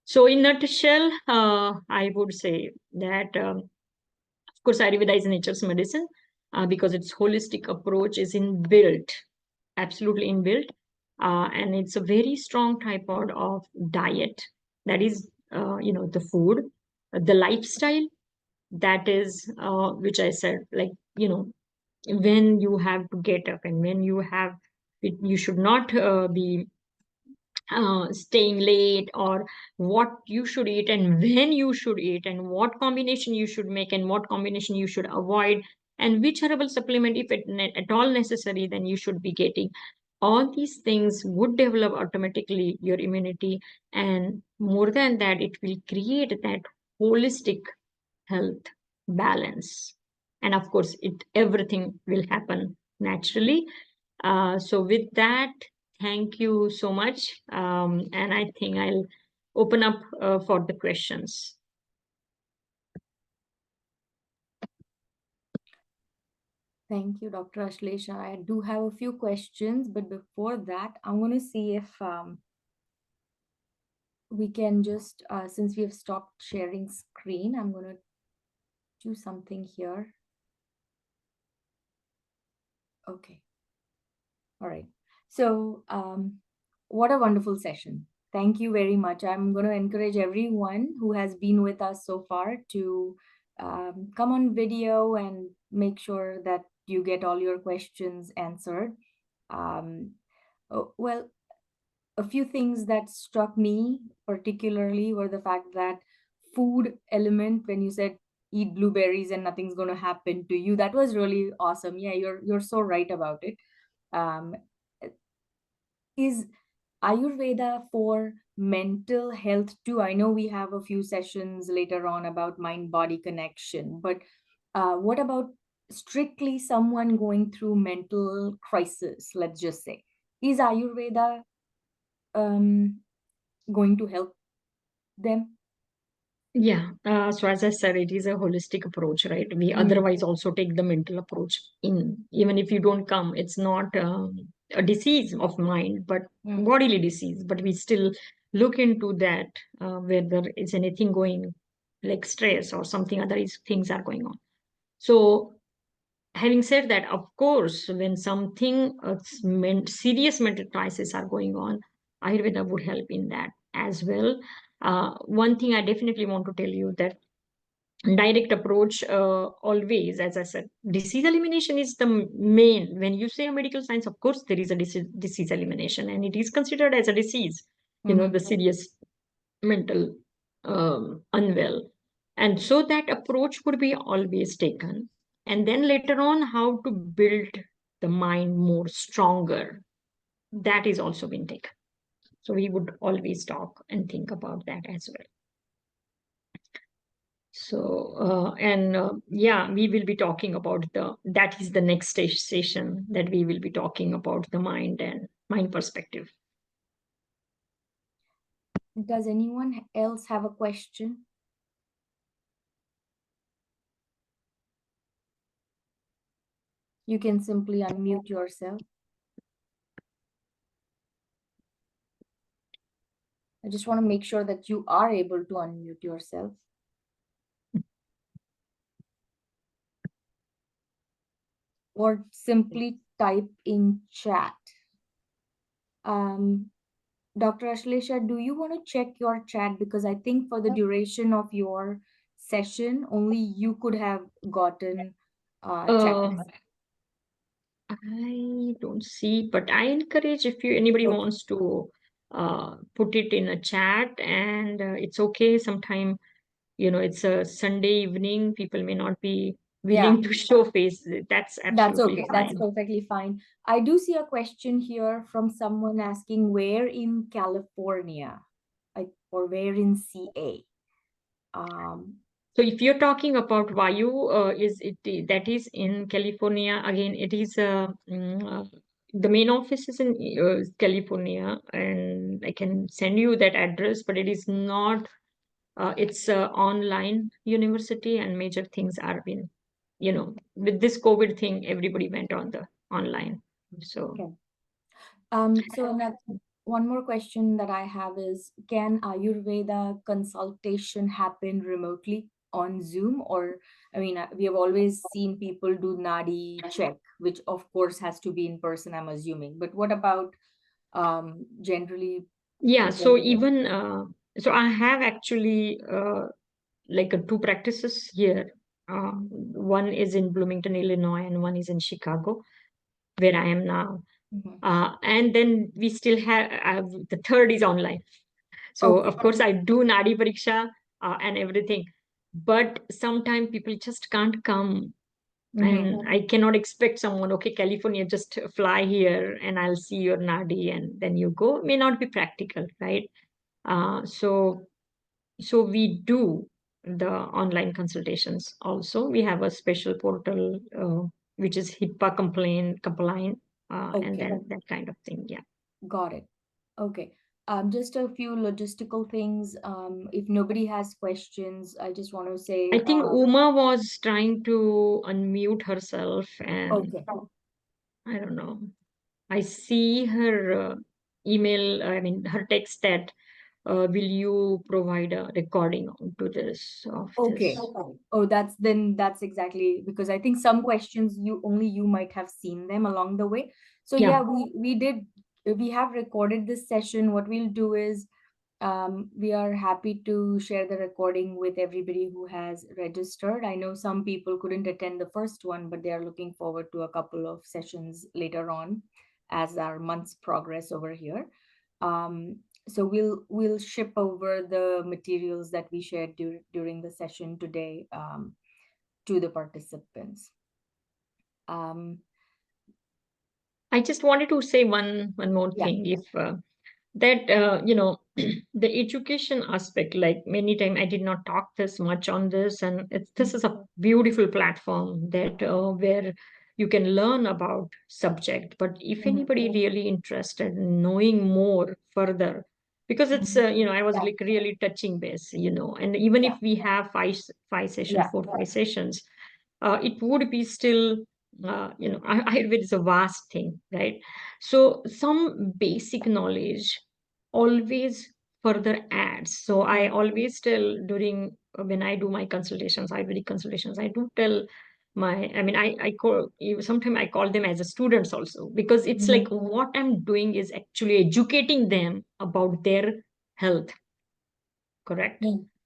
B: So, in a nutshell, I would say that, of course, Ayurveda is nature's medicine, because its holistic approach is inbuilt, absolutely inbuilt, and it's a very strong tripod of diet. That is, the food, the lifestyle. That is, which I said, like, when you have to get up and when you have, you should not be staying late, or what you should eat and when you should eat, and what combination you should make and what combination you should avoid, and which herbal supplement, if at all necessary, then you should be getting. All these things would develop automatically your immunity, and more than that, it will create that holistic health balance. And of course, everything will happen naturally. So with that, thank you so much. And I think I'll open up for the questions.
C: Thank you, Dr. Ashlesha. I do have a few questions, but before that, I'm going to see if we can just, since we have stopped sharing screen, I'm going to do something here. Okay. All right. So what a wonderful session. Thank you very much. I'm going to encourage everyone who has been with us so far to come on video and make sure that you get all your questions answered. Well, a few things that struck me particularly were the fact that food element, when you said eat blueberries and nothing's going to happen to you, that was really awesome. Yeah, you're so right about it. Um, is Ayurveda for mental health too? I know we have a few sessions later on about mind-body connection, but what about strictly someone going through mental crisis, let's just say? Is Ayurveda going to help them?
B: Yeah. So as I said, it is a holistic approach, right? We otherwise also take the mental approach in. Even if you don't come, it's not a disease of mind, but bodily disease. But we still look into that, whether it's anything going, like stress or something other things are going on. So having said that, of course, when something serious mental crisis are going on, Ayurveda would help in that as well. One thing I definitely want to tell you, that direct approach, always, as I said, disease elimination is the main. When you say a medical science, of course, there is a disease elimination, and it is considered as a disease, the serious mental unwell. And so that approach would be always taken. And then later on, how to build the mind more stronger, that is also been taken. So we would always talk and think about that as well. So, yeah, we will be talking about that is the next session, that we will be talking about the mind and mind perspective.
C: Does anyone else have a question? You can simply unmute yourself. I just want to make sure that you are able to unmute yourself. Or simply type in chat. Dr. Ashlesha, do you want to check your chat? Because I think for the duration of your session, only you could have gotten chat.
B: I don't see, but I encourage if anybody
C: Okay.
B: wants to put it in a chat, and it's okay. Sometime, it's a Sunday evening, people may not be willing to show face. That's
C: That's
B: absolutely
C: okay. That's
B: fine.
C: perfectly fine. I do see a question here from someone asking where in California, or where in CA.
B: So if you're talking about Vayu, that is in California. Again, it is the main office is in California, and I can send you that address, but it is not. It's a online university, and major things are been, with this COVID thing, everybody went on the online. So
C: okay. So one more question that I have is, can Ayurveda consultation happen remotely on Zoom? Or, I mean, we have always seen people do Nadi check, which of course has to be in person, I'm assuming. But what about generally?
B: yeah,
C: in
B: so
C: general?
B: even so I have actually like two practices here. One is in Bloomington, Illinois, and one is in Chicago, where I am now. And then we still have the third is online. So
C: Okay.
B: of course I do Nadi Pariksha and everything, but sometimes people just can't come, and I cannot expect someone, okay, California, just fly here and I'll see your Nadi and then you go. May not be practical, right? So we do the online consultations also. We have a special portal which is HIPAA compliant, and
C: Okay.
B: then that kind of thing. Yeah.
C: Got it. Okay. Just a few logistical things. If nobody has questions, I just want to say,
B: I think Uma was trying to unmute herself, and
C: okay.
B: I don't know. I see her email, I mean, her text that will you provide a recording to this of
C: Okay.
B: this?
C: Oh, that's exactly, because I think some questions you might have seen them along the way. So
B: Yeah.
C: we have recorded this session. What we'll do is we are happy to share the recording with everybody who has registered. I know some people couldn't attend the first one, but they are looking forward to a couple of sessions later on as our months progress over here. So we'll ship over the materials that we shared during the session today to the participants.
B: I just wanted to say one more thing. If that the education aspect, like many times I did not talk this much on this, and this is a beautiful platform that where you can learn about subject. But if anybody really interested in knowing more further, because it's I was like really touching base, and even if we have five sessions, 4 5 sessions, it would be still Ayurveda is a vast thing, right? So some basic knowledge always further adds. So I always tell during when I do my consultations, Ayurvedic consultations, I do tell I call sometimes I call them as a students also, because it's like what I'm doing is actually educating them about their health, correct?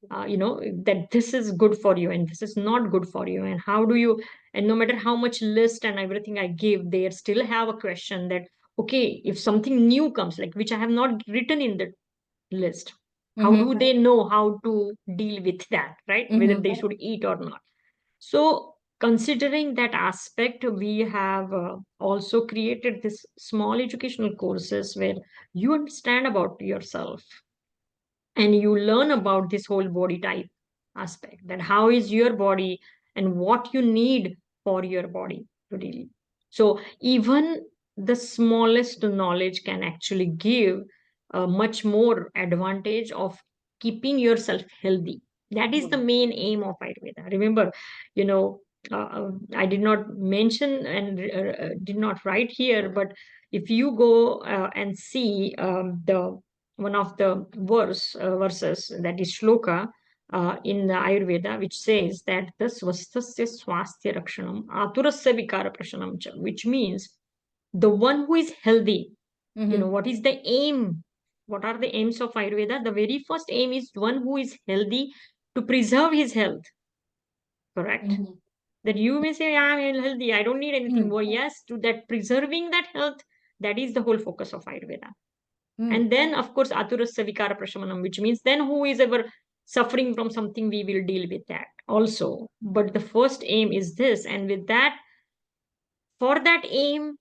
B: That this is good for you and this is not good for you, and how do you, and no matter how much list and everything I give, they still have a question that, okay, if something new comes, like which I have not written in the list, how do they know how to deal with that, right? Whether they should eat or not. So considering that aspect, we have also created this small educational courses where you understand about yourself and you learn about this whole body type aspect, that how is your body and what you need for your body to deal. So even the smallest knowledge can actually give a much more advantage of keeping yourself healthy. That is the main aim of Ayurveda. Remember, you know I did not mention and did not write here, but if you go and see the one of the verses, that is shloka in the Ayurveda, which says that the swasthasya swasthya rakshanam aturasya vikara prashanam cha, which means the one who is healthy. You know, what is the aim? What are the aims of Ayurveda? The very first aim is one who is healthy to preserve his health. Correct? That you may say, I'm healthy, I don't need anything. Well, yes, to that preserving that health, that is the whole focus of Ayurveda. And then, of course, aturasya vikara prashamanam, which means then who is ever suffering from something, we will deal with that also. But the first aim is this. And with that, for that aim,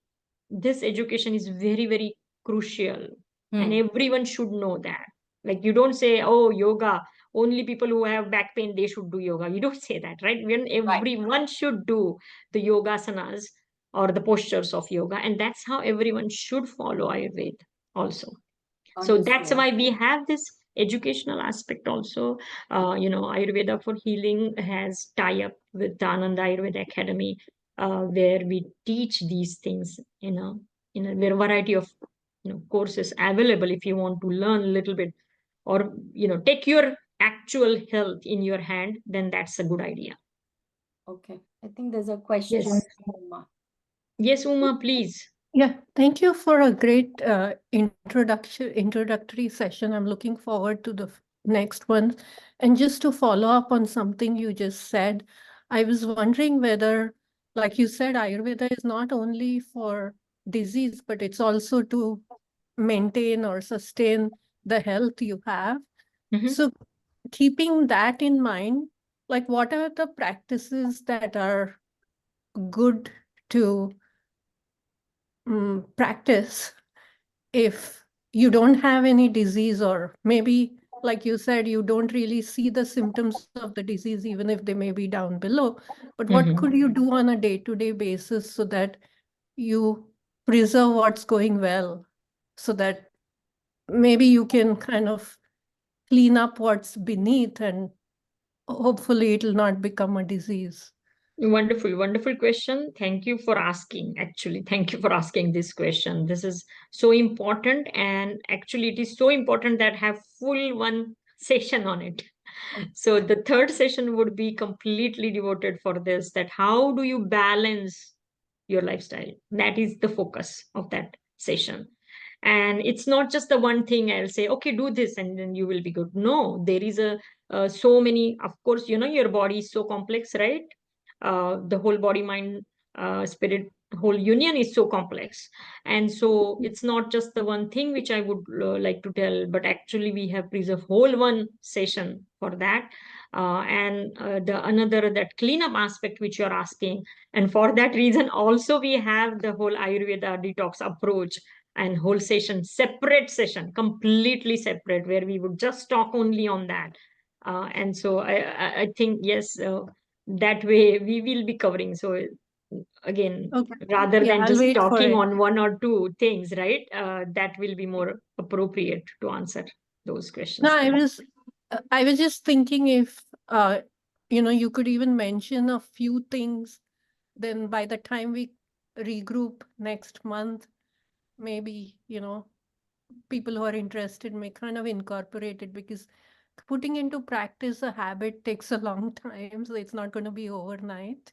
B: this education is very, very crucial. And everyone should know that. Like, you don't say, oh, yoga, only people who have back pain, they should do yoga. You don't say that, right? When everyone should do the yogasanas or the postures of yoga. And that's how everyone should follow Ayurveda also. So that's why we have this educational aspect also. Ayurveda for Healing has tie-up with the Ananda Ayurveda Academy, where we teach these things in a variety of courses available if you want to learn a little bit, or take your actual health in your hand. Then that's a good idea.
C: Okay, I think there's a question.
B: Yes, yes, Uma, please.
D: Yeah, thank you for a great introductory session. I'm looking forward to the next one. And just to follow up on something you just said, I was wondering whether, like you said, Ayurveda is not only for disease, but it's also to maintain or sustain the health you have. So keeping that in mind, like what are the practices that are good to practice if you don't have any disease, or maybe like you said, you don't really see the symptoms of the disease even if they may be down below, but what could you do on a day-to-day basis so that you preserve what's going well, so that maybe you can kind of clean up what's beneath and hopefully it'll not become a disease?
B: Wonderful, wonderful question. Thank you for asking. Actually, thank you for asking this question. This is so important, and actually, it is so important that have full one session on it. So the third session would be completely devoted for this. That how do you balance your lifestyle? That is the focus of that session. And it's not just the one thing I'll say, okay, do this and then you will be good. No, there is so many. Of course, your body is so complex, right? The whole body, mind, spirit, whole union is so complex. And so it's not just the one thing which I would like to tell, but actually we have preserved whole one session for that. The another, that cleanup aspect which you're asking. And for that reason, also we have the whole Ayurveda detox approach and whole session, separate session, completely separate, where we would just talk only on that. And so I think, yes, that way we will be covering. So again, rather than
D: I'll
B: just
D: wait for
B: talking
D: it.
B: on one or two things, right? That will be more appropriate to answer those questions.
D: No, I was just thinking if you could even mention a few things, then by the time we regroup next month, maybe people who are interested may kind of incorporate it, because putting into practice a habit takes a long time, so it's not going to be overnight.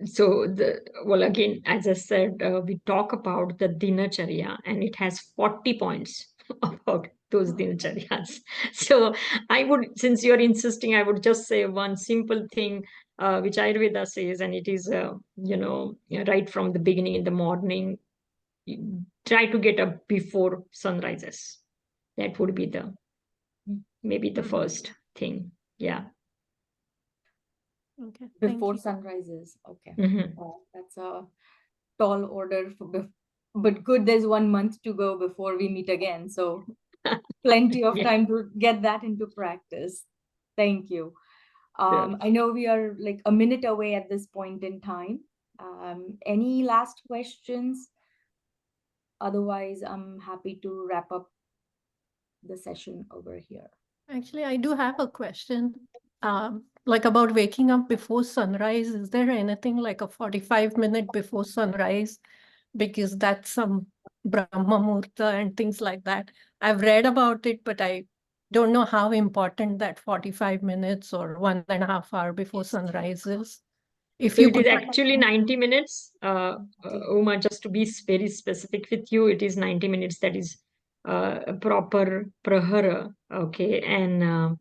B: So again, as I said, we talk about the dinacharya, and it has 40 points about those dinacharyas. So I would, since you're insisting, I would just say one simple thing which Ayurveda says, and it is right from the beginning in the morning, try to get up before sunrises. That would be maybe the first thing. Yeah.
D: Okay.
C: Before sunrises. Okay. That's a tall order but good, there's 1 month to go before we meet again. So plenty of time to get that into practice. Thank you. I know we are like a minute away at this point in time. Any last questions? Otherwise, I'm happy to wrap up the session over here.
D: Actually, I do have a question. Like about waking up before sunrise. Is there anything like a 45-minute before sunrise because that's some Brahma Muhurta and things like that. I've read about it, but I don't know how important that 45 minutes or 1.5 hours before sunrise is. If
B: So
D: you
B: it is
D: could,
B: actually 90 minutes. Uma, just to be very specific with you, it is 90 minutes. That is a proper prahara. Okay. And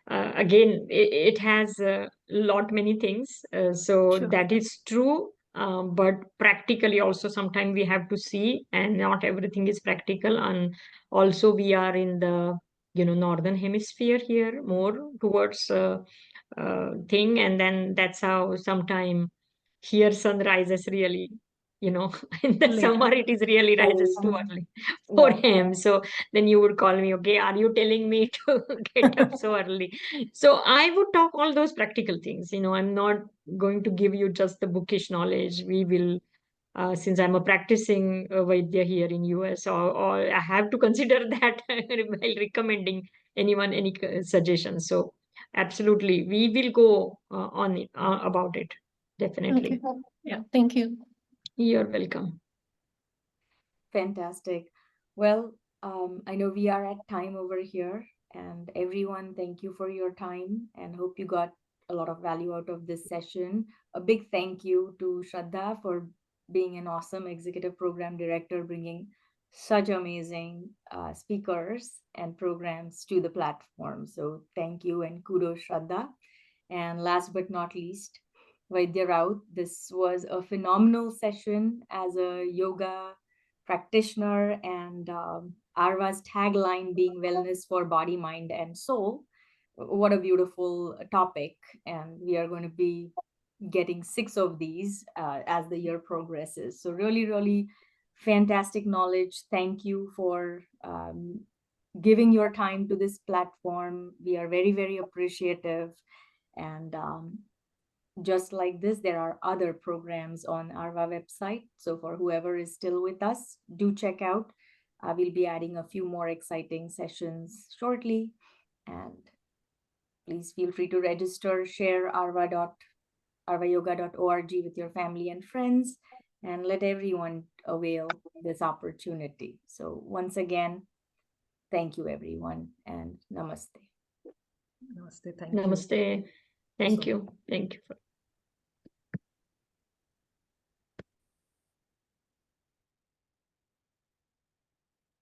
B: again, it has a lot many things. So
D: sure,
B: that is true. But practically also sometimes we have to see, and not everything is practical. And also we are in the northern hemisphere here, more towards thing, and then that's how sometime here sun rises really, in the
D: later.
B: summer it is really rises too early for him. So then you would call me, okay, are you telling me to get up so early? So I would talk all those practical things. I'm not going to give you just the bookish knowledge. We will since I'm a practicing Vaidya here in US, or I have to consider that while recommending anyone any suggestions. So absolutely, we will go on it, about it. Definitely.
D: Okay. Yeah, thank you.
B: You're welcome.
C: Fantastic. Well, I know we are at time over here, and everyone, thank you for your time and hope you got a lot of value out of this session. A big thank you to Shraddha for being an awesome executive program director, bringing such amazing speakers and programs to the platform. So thank you and kudos, Shraddha. And last but not least, Vaidya Raut. This was a phenomenal session as a yoga practitioner, and Arva's tagline being wellness for body, mind, and soul. What a beautiful topic. And we are going to be getting 6 of these as the year progresses. So really, really fantastic knowledge. Thank you for giving your time to this platform. We are very, very appreciative. And just like this, there are other programs on Arva website. So for whoever is still with us, do check out. We'll be adding a few more exciting sessions shortly. And please feel free to register, share arvayoga.org with your family and friends, and let everyone avail this opportunity. So once again, thank you, everyone, and namaste.
A: Namaste. Thank you.
B: Namaste. Thank you. Thank you.